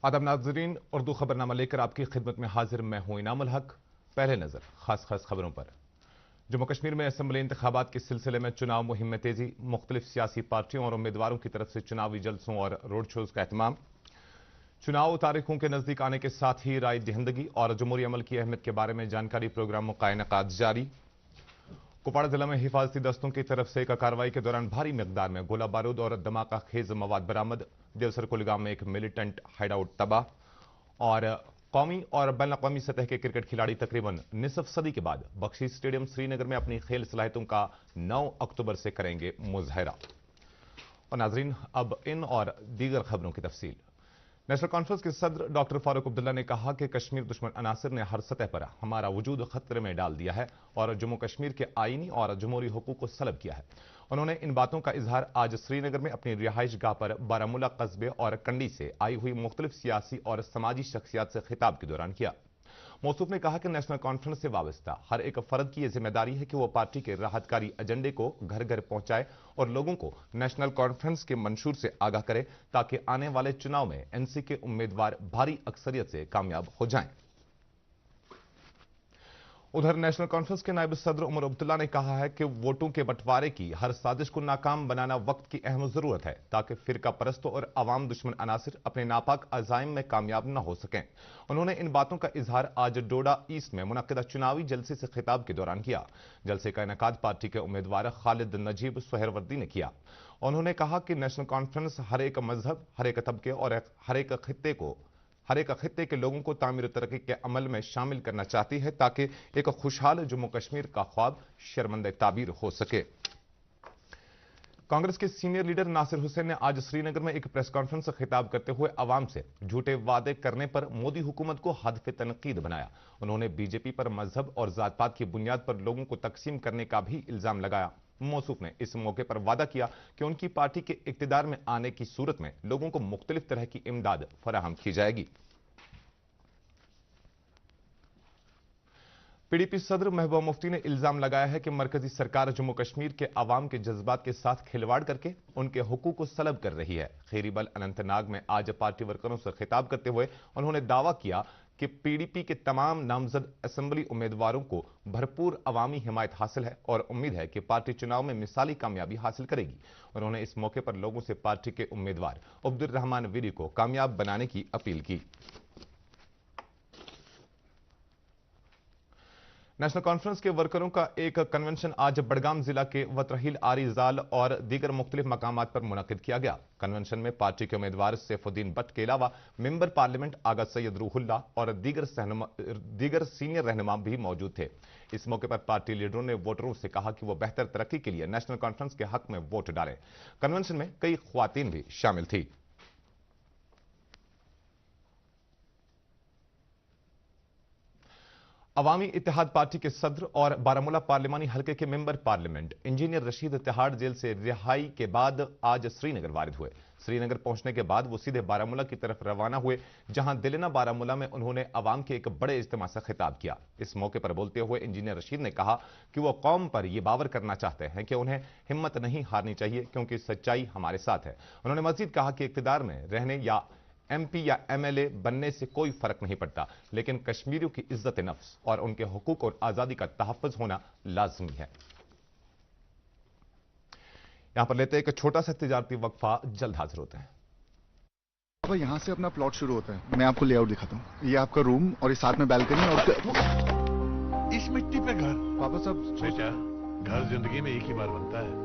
आदाब नाजरीन, उर्दू खबरनामा लेकर आपकी खिदमत में हाजिर मैं हूं इनाम उल हक। पहले नजर खास खबरों पर। जम्मू कश्मीर में असेंबली इंतखाबात के सिलसिले में चुनाव मुहिम में तेजी, मुख्तलिफ सियासी पार्टियों और उम्मीदवारों की तरफ से चुनावी जलसों और रोड शोज का एहतमाम। चुनाव तारीखों के नजदीक आने के साथ ही राय दहिंदगी और जमहूरी अमल की अहमियत के बारे में जानकारी प्रोग्रामों का इनेकाद जारी। कुपवाड़ा जिला में हिफाजती दस्तों की तरफ से एक कार्रवाई के दौरान भारी मिकदार में गोला बारूद और धमाका खेज मवाद बरामद। देवसर कुलगाम में एक मिलिटेंट हाइडआउट तबाह। और कौमी और बैन अवी सतह के क्रिकेट खिलाड़ी तकरीबन निसफ सदी के बाद बख्शी स्टेडियम श्रीनगर में अपनी खेल सलाहियतों का 9 अक्टूबर से करेंगे मुजाहरा। और नाजरीन, अब इन और दीगर खबरों की तफसील। नेशनल कॉन्फ्रेंस के सदर डॉक्टर फारूक अब्दुल्ला ने कहा कि कश्मीर दुश्मन अनासिर ने हर सतह पर हमारा वजूद खतरे में डाल दिया है और जम्मू कश्मीर के आईनी और जमहूरी हुकूक को सलब किया है। उन्होंने इन बातों का इजहार आज श्रीनगर में अपनी रिहाइश गाह पर बारामूला कस्बे और कंडी से आई हुई मुख्तलिफ सियासी और समाजी शख्सियात से खिताब के दौरान किया। मौसूफ ने कहा कि नेशनल कॉन्फ्रेंस से वाबस्ता हर एक फर्द की यह जिम्मेदारी है कि वह पार्टी के राहतकारी एजेंडे को घर घर पहुंचाए और लोगों को नेशनल कॉन्फ्रेंस के मंशूर से आगाह करे ताकि आने वाले चुनाव में एनसी के उम्मीदवार भारी अक्सरियत से कामयाब हो जाएं। उधर नेशनल कॉन्फ्रेंस के नायब सदर उमर अब्दुल्ला ने कहा है कि वोटों के बंटवारे की हर साजिश को नाकाम बनाना वक्त की अहम जरूरत है ताकि फिरका परस्तों और अवाम दुश्मन अनासिर अपने नापाक अजाइम में कामयाब न हो सकें। उन्होंने इन बातों का इजहार आज डोडा ईस्ट में मुनक्किदा चुनावी जलसे से खिताब के दौरान किया। जलसे का इनेकाद पार्टी के उम्मीदवार खालिद नजीब सुहरवर्दी ने किया। उन्होंने कहा कि नेशनल कॉन्फ्रेंस हर एक मजहब, हर एक तबके और हर एक खित्ते के लोगों को तामीर तरक्की के अमल में शामिल करना चाहती है ताकि एक खुशहाल जम्मू कश्मीर का ख्वाब शर्मंद ताबीर हो सके। कांग्रेस के सीनियर लीडर नासिर हुसैन ने आज श्रीनगर में एक प्रेस कॉन्फ्रेंस से खिताब करते हुए अवाम से झूठे वादे करने पर मोदी हुकूमत को हदफ तनकीद बनाया। उन्होंने बीजेपी पर मजहब और जात पात की बुनियाद पर लोगों को तकसीम करने का भी इल्जाम लगाया। मौसूफ ने इस मौके पर वादा किया कि उनकी पार्टी के इक्तिदार में आने की सूरत में लोगों को मुख्तलिफ तरह की इमदाद फराहम की जाएगी। पीडीपी सदर महबूबा मुफ्ती ने इल्जाम लगाया है कि मरकजी सरकार जम्मू कश्मीर के अवाम के जज्बात के साथ खिलवाड़ करके उनके हुकूक को सलब कर रही है। खैरीबल अनंतनाग में आज पार्टी वर्करों से खिताब करते हुए उन्होंने दावा किया कि पीडीपी के तमाम नामजद असेंबली उम्मीदवारों को भरपूर अवामी हिमायत हासिल है और उम्मीद है कि पार्टी चुनाव में मिसाली कामयाबी हासिल करेगी। उन्होंने इस मौके पर लोगों से पार्टी के उम्मीदवार अब्दुल रहमान वीरी को कामयाब बनाने की अपील की। नेशनल कॉन्फ्रेंस के वर्करों का एक कन्वेंशन आज बडगाम जिला के वतरहील आरी जाल और दीगर मुख्तलिफ मकामात पर मुनक्किद किया गया। कन्वेंशन में पार्टी के उम्मीदवार सैफुद्दीन भट्ट के अलावा मेंबर पार्लियामेंट आगा सैयद रूहुल्ला और दीगर सीनियर रहनुमा भी मौजूद थे। इस मौके पर पार्टी लीडरों ने वोटरों से कहा कि वो बेहतर तरक्की के लिए नेशनल कॉन्फ्रेंस के हक में वोट डालें। कन्वेंशन में कई ख्वातीन भी शामिल थी। अवामी इत्तेहाद पार्टी के सदर और बारामूला पार्लिमानी हल्के के member parliament engineer Rashid Tihar jail से रिहाई के बाद आज श्रीनगर वारिद हुए। श्रीनगर पहुंचने के बाद वो सीधे बारामूला की तरफ रवाना हुए, जहां दिलना बारामूला में उन्होंने अवाम के एक बड़े इज्तिमा से खिताब किया। इस मौके पर बोलते हुए इंजीनियर रशीद ने कहा कि वो कौम पर यह बावर करना चाहते हैं कि उन्हें हिम्मत नहीं हारनी चाहिए क्योंकि सच्चाई हमारे साथ है। उन्होंने मजीद कहा कि इक्तिदार में रहने या एमपी या एमएलए बनने से कोई फर्क नहीं पड़ता, लेकिन कश्मीरियों की इज्जत नफ्स और उनके हुकूक और आजादी का तहफ्फुज होना लाजमी है। यहां पर लेते हैं एक छोटा सा तिजारती वक्फा, जल्द हाजिर होते हैं। पापा यहाँ से अपना प्लॉट शुरू होता है। मैं आपको लेआउट दिखाता हूँ। ये आपका रूम और ये साथ में बैल्कनी और इस मिट्टी पे घर। पापा साहब बेटा, घर जिंदगी में एक ही बार बनता है।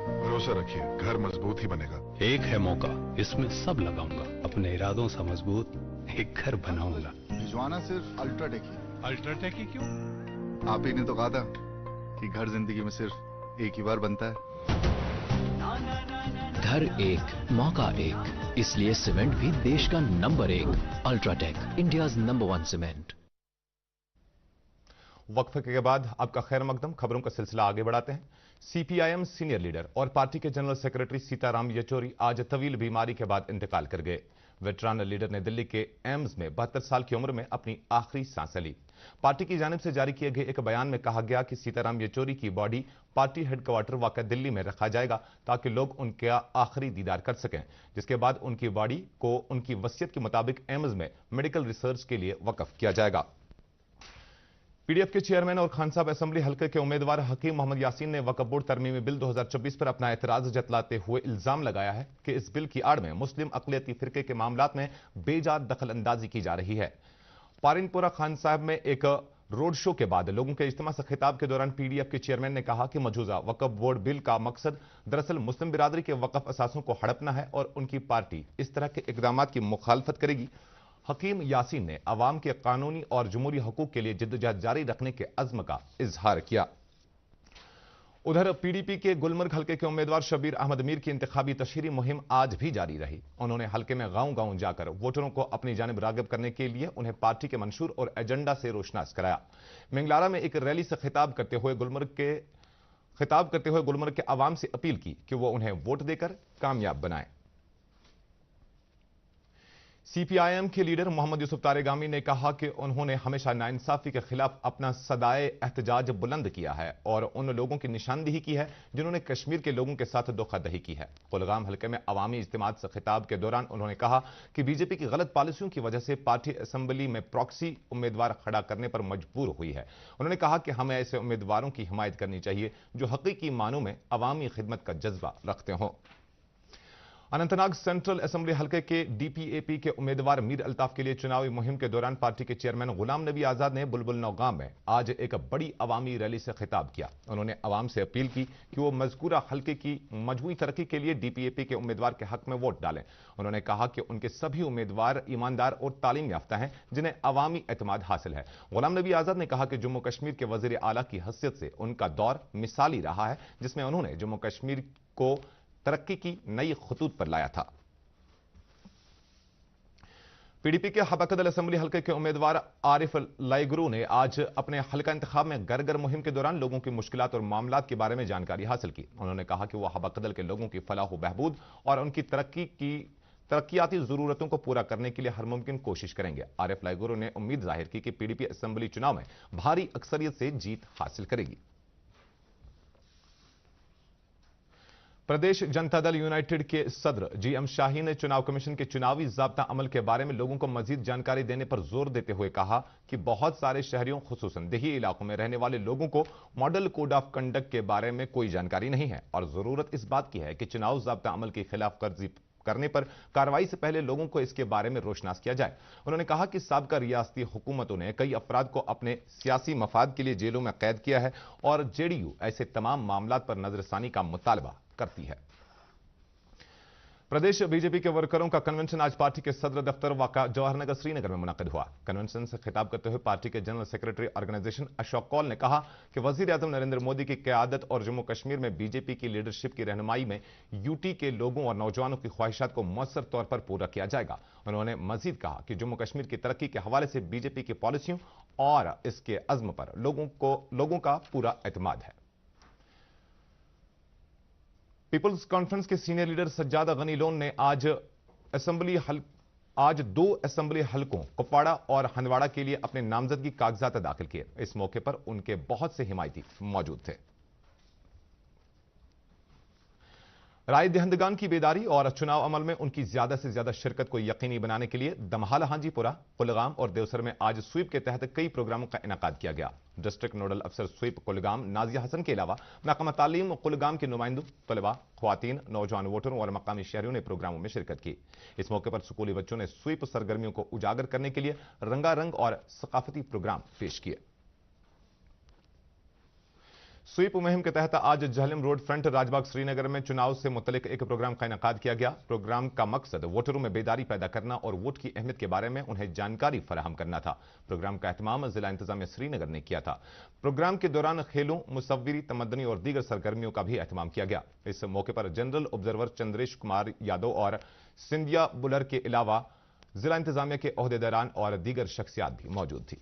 भरोसा रखिए, घर मजबूत ही बनेगा। एक है मौका, इसमें सब लगाऊंगा। अपने इरादों से मजबूत एक घर बनाऊंगा। भिजवाना सिर्फ अल्ट्राटेक ही। अल्ट्राटेक ही क्यों? आप ही ने तो कहा था कि घर जिंदगी में सिर्फ एक ही बार बनता है। घर एक, मौका एक, इसलिए सीमेंट भी देश का number 1। UltraTech, India's number 1 cement. वक्फे के बाद आपका खैर मकदम, खबरों का सिलसिला आगे बढ़ाते हैं। सीपीआईएम सीनियर लीडर और पार्टी के जनरल सेक्रेटरी सीताराम येचूरी आज तवील बीमारी के बाद इंतकाल कर गए। वेटरान लीडर ने दिल्ली के एम्स में 72 साल की उम्र में अपनी आखिरी सांसें ली। पार्टी की जानिब से जारी किए गए एक बयान में कहा गया कि सीताराम येचुरी की बॉडी पार्टी हेडक्वार्टर वाक़ा दिल्ली में रखा जाएगा ताकि लोग उनका आखिरी दीदार कर सकें, जिसके बाद उनकी बॉडी को उनकी वसीयत के मुताबिक एम्स में मेडिकल रिसर्च के लिए वक्फ किया जाएगा। पीडीएफ के चेयरमैन और खान साहब असेंबली हल्के के उम्मीदवार हकीम मोहम्मद यासीन ने वक्फ बोर्ड तरमीमी बिल 2024 पर अपना एतराज जतलाते हुए इल्जाम लगाया है कि इस बिल की आड़ में मुस्लिम अक़लियती फिरके के मामलात में बेजा दखल अंदाजी की जा रही है। पारिनपुरा खान साहब में एक रोड शो के बाद लोगों के इज्तिमा से खिताब के दौरान पीडीएफ के चेयरमैन ने कहा कि मौजूदा वक्फ बोर्ड बिल का मकसद दरअसल मुस्लिम बिरादरी के वक्फ असासों को हड़पना है और उनकी पार्टी इस तरह के इकदाम की मुखालफत करेगी। हकीम यासीन ने अवाम के कानूनी और जमहूरी हकूक के लिए जिद्दोजहद जारी रखने के अज़्म का इजहार किया। उधर पीडीपी के गुलमर्ग हल्के के उम्मीदवार शबीर अहमद मीर की इंतखाबी तशहीरी मुहिम आज भी जारी रही। उन्होंने हल्के में गांव-गांव जाकर वोटरों को अपनी जानिब राग़िब करने के लिए उन्हें पार्टी के मंशूर और एजेंडा से रोशनास कराया। मिंगलारा में एक रैली से खिताब करते हुए गुलमर्ग के अवाम से अपील की कि वो उन्हें वोट देकर कामयाब बनाएं। सीपीआईएम के लीडर मोहम्मद यूसुफ तारेगामी ने कहा कि उन्होंने हमेशा नाइंसाफी के खिलाफ अपना सदाए एहतजाज बुलंद किया है और उन लोगों की निशानदेही की है जिन्होंने कश्मीर के लोगों के साथ धोखाधड़ी की है। कुलगाम हल्के में अवामी इज्तिमात से खिताब के दौरान उन्होंने कहा कि बीजेपी की गलत पॉलिसियों की वजह से पार्टी असेंबली में प्रॉक्सी उम्मीदवार खड़ा करने पर मजबूर हुई है। उन्होंने कहा कि हमें ऐसे उम्मीदवारों की हिमायत करनी चाहिए जो हकीकी मानों में अवामी खिदमत का जज्बा रखते हों। अनंतनाग सेंट्रल असेंबली हल्के के डीपीएपी के उम्मीदवार मीर अल्ताफ के लिए चुनावी मुहिम के दौरान पार्टी के चेयरमैन गुलाम नबी आजाद ने बुलबुल नौगाम में आज एक बड़ी अवामी रैली से खिताब किया। उन्होंने अवाम से अपील की कि वो मज़कूरा हल्के की मजमूई तरक्की के लिए डीपीएपी के उम्मीदवार के हक में वोट डालें। उन्होंने कहा कि उनके सभी उम्मीदवार ईमानदार और तालीम याफ्ता हैं जिन्हें अवामी एतमाद हासिल है। गुलाम नबी आजाद ने कहा कि जम्मू कश्मीर के वज़ीर आला की हैसियत से उनका दौर मिसाली रहा है, जिसमें उन्होंने जम्मू कश्मीर को तरक्की की नई खतूत पर लाया था। पीडीपी के हबाकदल असेंबली हल्के के उम्मीदवार आरिफ लाइगुरु ने आज अपने हल्का इंतखाब में घर घर मुहिम के दौरान लोगों की मुश्किलात और मामलात के बारे में जानकारी हासिल की। उन्होंने कहा कि वह हबाकदल के लोगों की फलाह व बहबूद और उनकी तरक्कियाती जरूरतों को पूरा करने के लिए हर मुमकिन कोशिश करेंगे। आरिफ लाइगुरु ने उम्मीद जाहिर की कि पीडीपी असेंबली चुनाव में भारी अक्सरियत से जीत हासिल करेगी। प्रदेश जनता दल यूनाइटेड के सदर जीएम शाही ने चुनाव कमीशन के चुनावी ज़ाब्ता अमल के बारे में लोगों को मजीद जानकारी देने पर जोर देते हुए कहा कि बहुत सारे शहरियों खुसूसन देही इलाकों में रहने वाले लोगों को मॉडल कोड ऑफ कंडक्ट के बारे में कोई जानकारी नहीं है और जरूरत इस बात की है कि चुनाव ज़ाब्ता अमल की खिलाफ वर्जी करने पर कार्रवाई से पहले लोगों को इसके बारे में रोशनास किया जाए। उन्होंने कहा कि साबका रियासती हुकूमतों ने कई अफराद को अपने सियासी मफाद के लिए जेलों में कैद किया है और जेडीयू ऐसे तमाम मामलात पर नजरसानी का मुतालबा करती है। प्रदेश बीजेपी के वर्करों का कन्वेंशन आज पार्टी के सदर दफ्तर वाक़ा जवाहरनगर श्रीनगर में मुनक़िद हुआ। कन्वेंशन से खिताब करते हुए पार्टी के general secretary organisation Ashok Kaul ने कहा कि वजीर आज़म नरेंद्र मोदी की क़यादत और जम्मू कश्मीर में बीजेपी की लीडरशिप की रहनुमाई में यूटी के लोगों और नौजवानों की ख्वाहिशात को मौसर तौर पर पूरा किया जाएगा। उन्होंने मजीद कहा कि जम्मू कश्मीर की तरक्की के हवाले से बीजेपी की पॉलिसियों और इसके अज़्म पर लोगों का पूरा एतमाद है। पीपल्स कॉन्फ्रेंस के senior leader Sajjad Ghani loan ने आज दो असेंबली हलकों कुपवाड़ा और हंदवाड़ा के लिए अपने नामजदगी कागजात दाखिल किए। इस मौके पर उनके बहुत से हिमायती मौजूद थे। राय दहंदगान की बेदारी और चुनाव अमल में उनकी ज्यादा से ज्यादा शिरकत को यकीनी बनाने के लिए दमहाला हांजीपुरा, कुलगाम और देवसर में आज स्वीप के तहत कई प्रोग्रामों का इनेकाद किया गया। डिस्ट्रिक्ट नोडल अफसर स्वीप कुलगाम नाजिया हसन के अलावा महकमा तालीम कुलगाम के नुमाइंदों, तलबा, ख्वातीन, नौजवान वोटरों और मकामी शहरियों ने प्रोग्रामों में शिरकत की। इस मौके पर स्कूली बच्चों ने स्वीप सरगर्मियों को उजागर करने के लिए रंगारंग और सकाफती प्रोग्राम पेश किए। स्वीप मुहिम के तहत आज झहलम रोड फ्रंट राजबाग श्रीनगर में चुनाव से मुतल्लिक एक प्रोग्राम का इनेकाद किया गया। प्रोग्राम का मकसद वोटरों में बेदारी पैदा करना और वोट की अहमियत के बारे में उन्हें जानकारी फराहम करना था। प्रोग्राम का एहतमाम जिला इंतजामिया श्रीनगर ने किया था। प्रोग्राम के दौरान खेलों, मुसव्विरी, तमद्दनी और दीगर सरगर्मियों का भी एहतमाम किया गया। इस मौके पर जनरल ऑब्जर्वर चंद्रेश कुमार यादव और सिंधिया बुलर के अलावा जिला इंतजामिया के ओहदेदारान और दीगर शख्सियात भी मौजूद थी।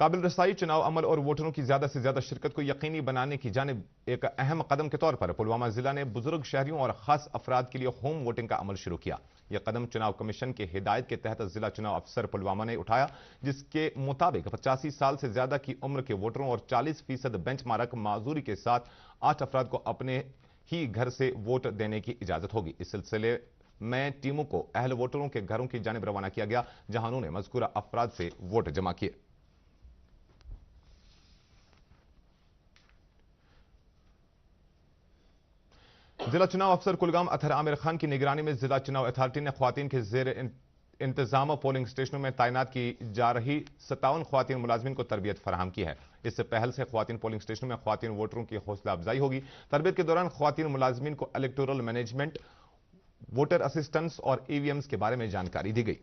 काबिल रसाई, चुनाव अमल और वोटरों की ज्यादा से ज्यादा शिरकत को यकीनी बनाने की जानिब एक अहम कदम के तौर पर पुलवामा जिला ने बुजुर्ग शहरियों और खास अफराद के लिए होम वोटिंग का अमल शुरू किया। यह कदम चुनाव कमीशन की हिदायत के तहत जिला चुनाव अफसर पुलवामा ने उठाया, जिसके मुताबिक 85 साल से ज्यादा की उम्र के वोटरों और 40% बेंचमार्क माजूरी के साथ 8 अफराद को अपने ही घर से वोट देने की इजाजत होगी। इस सिलसिले में टीमों को अहल वोटरों के घरों की जानिब रवाना किया गया, जहां उन्होंने मज़कूरा अफराद से वोट जमा किए। जिला चुनाव अफसर कुलगाम अतहर आमिर खान की निगरानी में जिला चुनाव अथॉरिटी ने ख्वातीन के जेर इंतजाम पोलिंग स्टेशनों में तैनात की जा रही 57 ख्वातीन मुलाजमीन को तरबियत फराहम की है। इस पहल से ख्वातीन पोलिंग स्टेशनों में ख्वातीन वोटरों की हौसला अफजाई होगी। तरबियत के दौरान ख्वातीन मुलाजमीन को इलेक्टोरल मैनेजमेंट, वोटर असिस्टेंस और ईवीएम्स के बारे में जानकारी दी गई।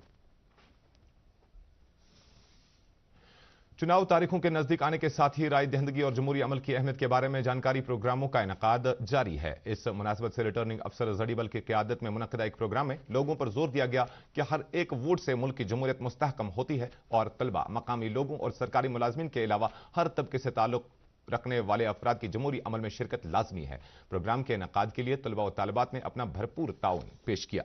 चुनाव तारीखों के नजदीक आने के साथ ही राय दहिंदगी और जमहूरी अमल की अहमियत के बारे में जानकारी प्रोग्रामों का इनकाद जारी है। इस मुनासिबत से रिटर्निंग अफसर जड़ीबल की क़यादत में मुनक़दा एक प्रोग्राम में लोगों पर जोर दिया गया कि हर एक वोट से मुल्क की जमहूरियत मुस्तहकम होती है और तलबा, मकामी लोगों और सरकारी मुलाजमीन के अलावा हर तबके से ताल्लुक रखने वाले अफराद की जमहूरी अमल में शिरकत लाजमी है। प्रोग्राम के इनकाद के लिए तलबा और तालिबात ने अपना भरपूर ताउन पेश किया।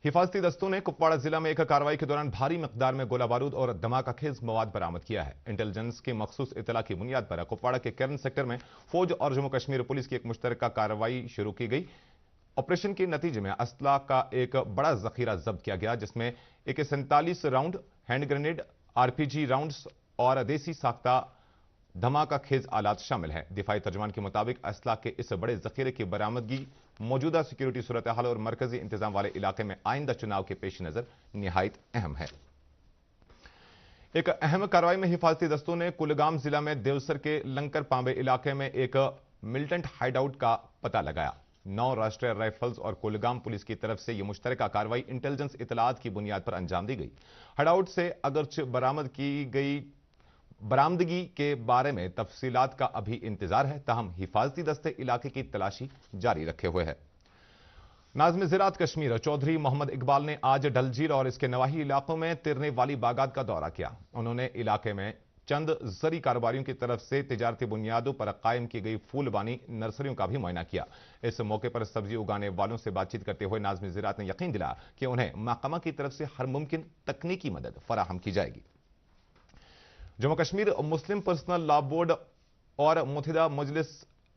हिफाजती दस्तों ने कुपवाड़ा जिला में एक कार्रवाई के दौरान भारी मिकदार में गोला बारूद और धमाका खेज मवाद बरामद किया है। इंटेलिजेंस की मखसूस इतला की बुनियाद पर कुपवाड़ा के केरन सेक्टर में फौज और जम्मू कश्मीर पुलिस की एक मुश्तरका कार्रवाई शुरू की गई। ऑपरेशन के नतीजे में असला का एक बड़ा जखीरा जब्त किया गया, जिसमें AK-47 round, hand grenade, RPG rounds और देसी साख्ता धमाका खेज आलात शामिल हैं। दिफाई तर्जमान के मुताबिक असला के इस बड़े जखीरे की बरामदगी मौजूदा सिक्योरिटी सूरत हाल और मरकजी इंतजाम वाले इलाके में आइंदा चुनाव के पेश नजर निहायत अहम है। एक अहम कार्रवाई में हिफाजती दस्तों ने कुलगाम जिला में देवसर के लंकर पांबे इलाके में एक मिलिटेंट हाइडआउट का पता लगाया। 9 राष्ट्रीय राइफल्स और कुलगाम पुलिस की तरफ से यह मुश्तरका कार्रवाई इंटेलिजेंस इतलात की बुनियाद पर अंजाम दी गई। हाइडआउट से अगरचे बरामदगी के बारे में तफसीलात का अभी इंतजार है, ताहम हिफाजती दस्ते इलाके की तलाशी जारी रखे हुए है। नाज़िम ज़राअत कश्मीर चौधरी मोहम्मद इकबाल ने आज डल झील और इसके नवाही इलाकों में तिरने वाली बागात का दौरा किया। उन्होंने इलाके में चंद जरी कारोबारियों की तरफ से तिजारती बुनियादों पर कायम की गई फूलबानी नर्सरियों का भी मुआयना किया। इस मौके पर सब्जी उगाने वालों से बातचीत करते हुए नाज़िम ज़राअत ने यकीन दिलाया कि उन्हें महकमा की तरफ से हर मुमकिन तकनीकी मदद फराहम की जाएगी। जम्मू कश्मीर मुस्लिम पर्सनल लॉ बोर्ड और मुत्तहिदा मजलिस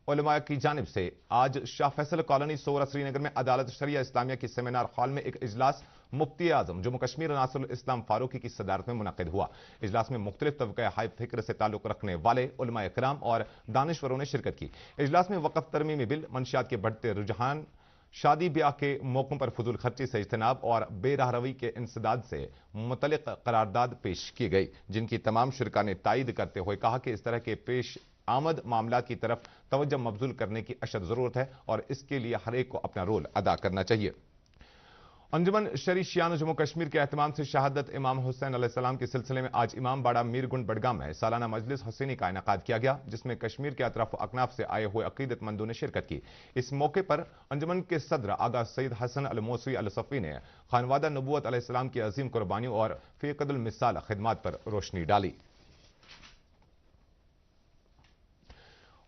उलमा की जानिब से आज शाह फैसल कॉलोनी सोरा श्रीनगर में अदालत शरिया इस्लामिया की सेमिनार हॉल में एक इजलास मुफ्ती आजम जम्मू कश्मीर नासिरुल इस्लाम फारूकी की सदारत में मुनक़िद हुआ। इजलास में मुख्तलिफ तबक़े हाई फिक्र से ताल्लुक़ रखने वाले उलमा इकराम और दानिशवरों ने शिरकत की। इजलास में वक़्फ़ तरमीमी बिल, मंशियात के बढ़ते रुझान, शादी ब्याह के मौक़ों पर फजूल खर्ची से इज्तनाब और बेराह रवी के इंसदाद से मुतल्लिक़ करारदाद पेश की गई, जिनकी तमाम शुरका ने तायद करते हुए कहा कि इस तरह के पेश आमद मामला की तरफ तवज्जो मबजूल करने की अशद ज़रूरत है और इसके लिए हर एक को अपना रोल अदा करना चाहिए। अंजुमन शरी शियान जम्मू कश्मीर के एहतमाम से शहादत इमाम हुसैन अलैहिस्सलाम के सिलसिले में आज इमाम बाड़ा मीरगुंड बडगाम में सालाना मजलिस हुसैनी का इनेकाद किया गया, जिसमें कश्मीर के अतराफ अकनाफ से आए हुए अकीदतमंदों ने शिरकत की। इस मौके पर अंजुमन के सदर आगा सईद हसन अल मौसवी अल सफ़ी ने खानवादा नबूवत अलैहिस्सलाम की अजीम कुर्बानियों और फ़ीक़दुल मिसाल खिदमात पर रोशनी डाली।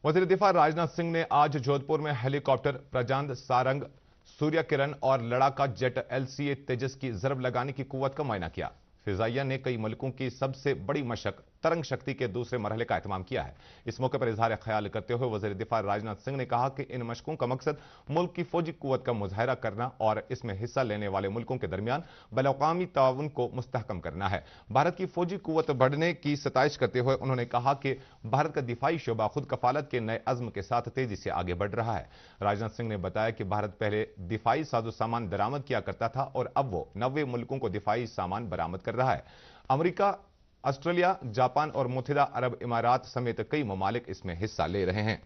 वज़ीर दिफा राजनाथ सिंह ने आज जोधपुर में हेलीकॉप्टर, प्रजांद, सारंग, सूर्य किरण और लड़ाका जेट LCA तेजस की ज़रब लगाने की कुव्वत का मुआयना किया। फिजाइया ने कई मुल्कों की सबसे बड़ी मशक तरंग शक्ति के दूसरे मरहले का एहतमाम किया है। इस मौके पर इजहार ख्याल करते हुए वज़ीर दिफा राजनाथ सिंह ने कहा कि इन मशकों का मकसद मुल्क की फौजी कुव्वत का मुजाहरा करना और इसमें हिस्सा लेने वाले मुल्कों के दरमियान बैनुल-अक़वामी ताउन को मुस्तहकम करना है। भारत की फौजी कुव्वत बढ़ने की सताइश करते हुए उन्होंने कहा कि भारत का दिफाई शोबा खुद कफालत के नए अज़्म के साथ तेजी से आगे बढ़ रहा है। राजनाथ सिंह ने बताया कि भारत पहले दिफाई साजो सामान दरामद किया करता था और अब वो 90 मुल्कों को दिफाई सामान बरामद कर रहा है। अमेरिका, ऑस्ट्रेलिया, जापान और मुत्तहिदा अरब इमारात समेत कई ममालिक इसमें हिस्सा ले रहे हैं।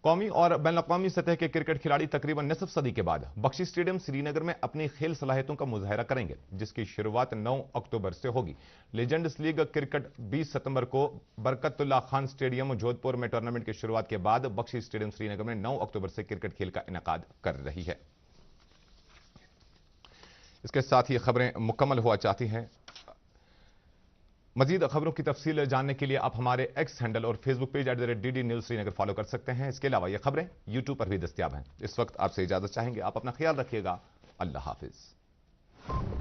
कौमी और बैनुल-अक़वामी सतह के क्रिकेट खिलाड़ी तकरीबन निसफ सदी के बाद बख्शी स्टेडियम श्रीनगर में अपनी खेल सलाहियतों का मुजाहरा करेंगे, जिसकी शुरुआत 9 अक्टूबर से होगी। लेजेंड्स लीग क्रिकेट 20 सितंबर को बरकतुल्लाह खान स्टेडियम जोधपुर में टूर्नामेंट की शुरुआत के बाद बख्शी स्टेडियम श्रीनगर में 9 अक्टूबर से क्रिकेट खेल का इनेकाद कर रही है। इसके साथ ही खबरें मुकम्मल हुआ चाहती हैं। मजीद खबरों की तफसील जानने के लिए आप हमारे एक्स हैंडल और Facebook page @DD news Srinagar follow कर सकते हैं। इसके अलावा ये खबरें यूट्यूब पर भी दस्तयाब हैं। इस वक्त आपसे इजाजत चाहेंगे। आप अपना ख्याल रखिएगा। अल्लाह हाफिज।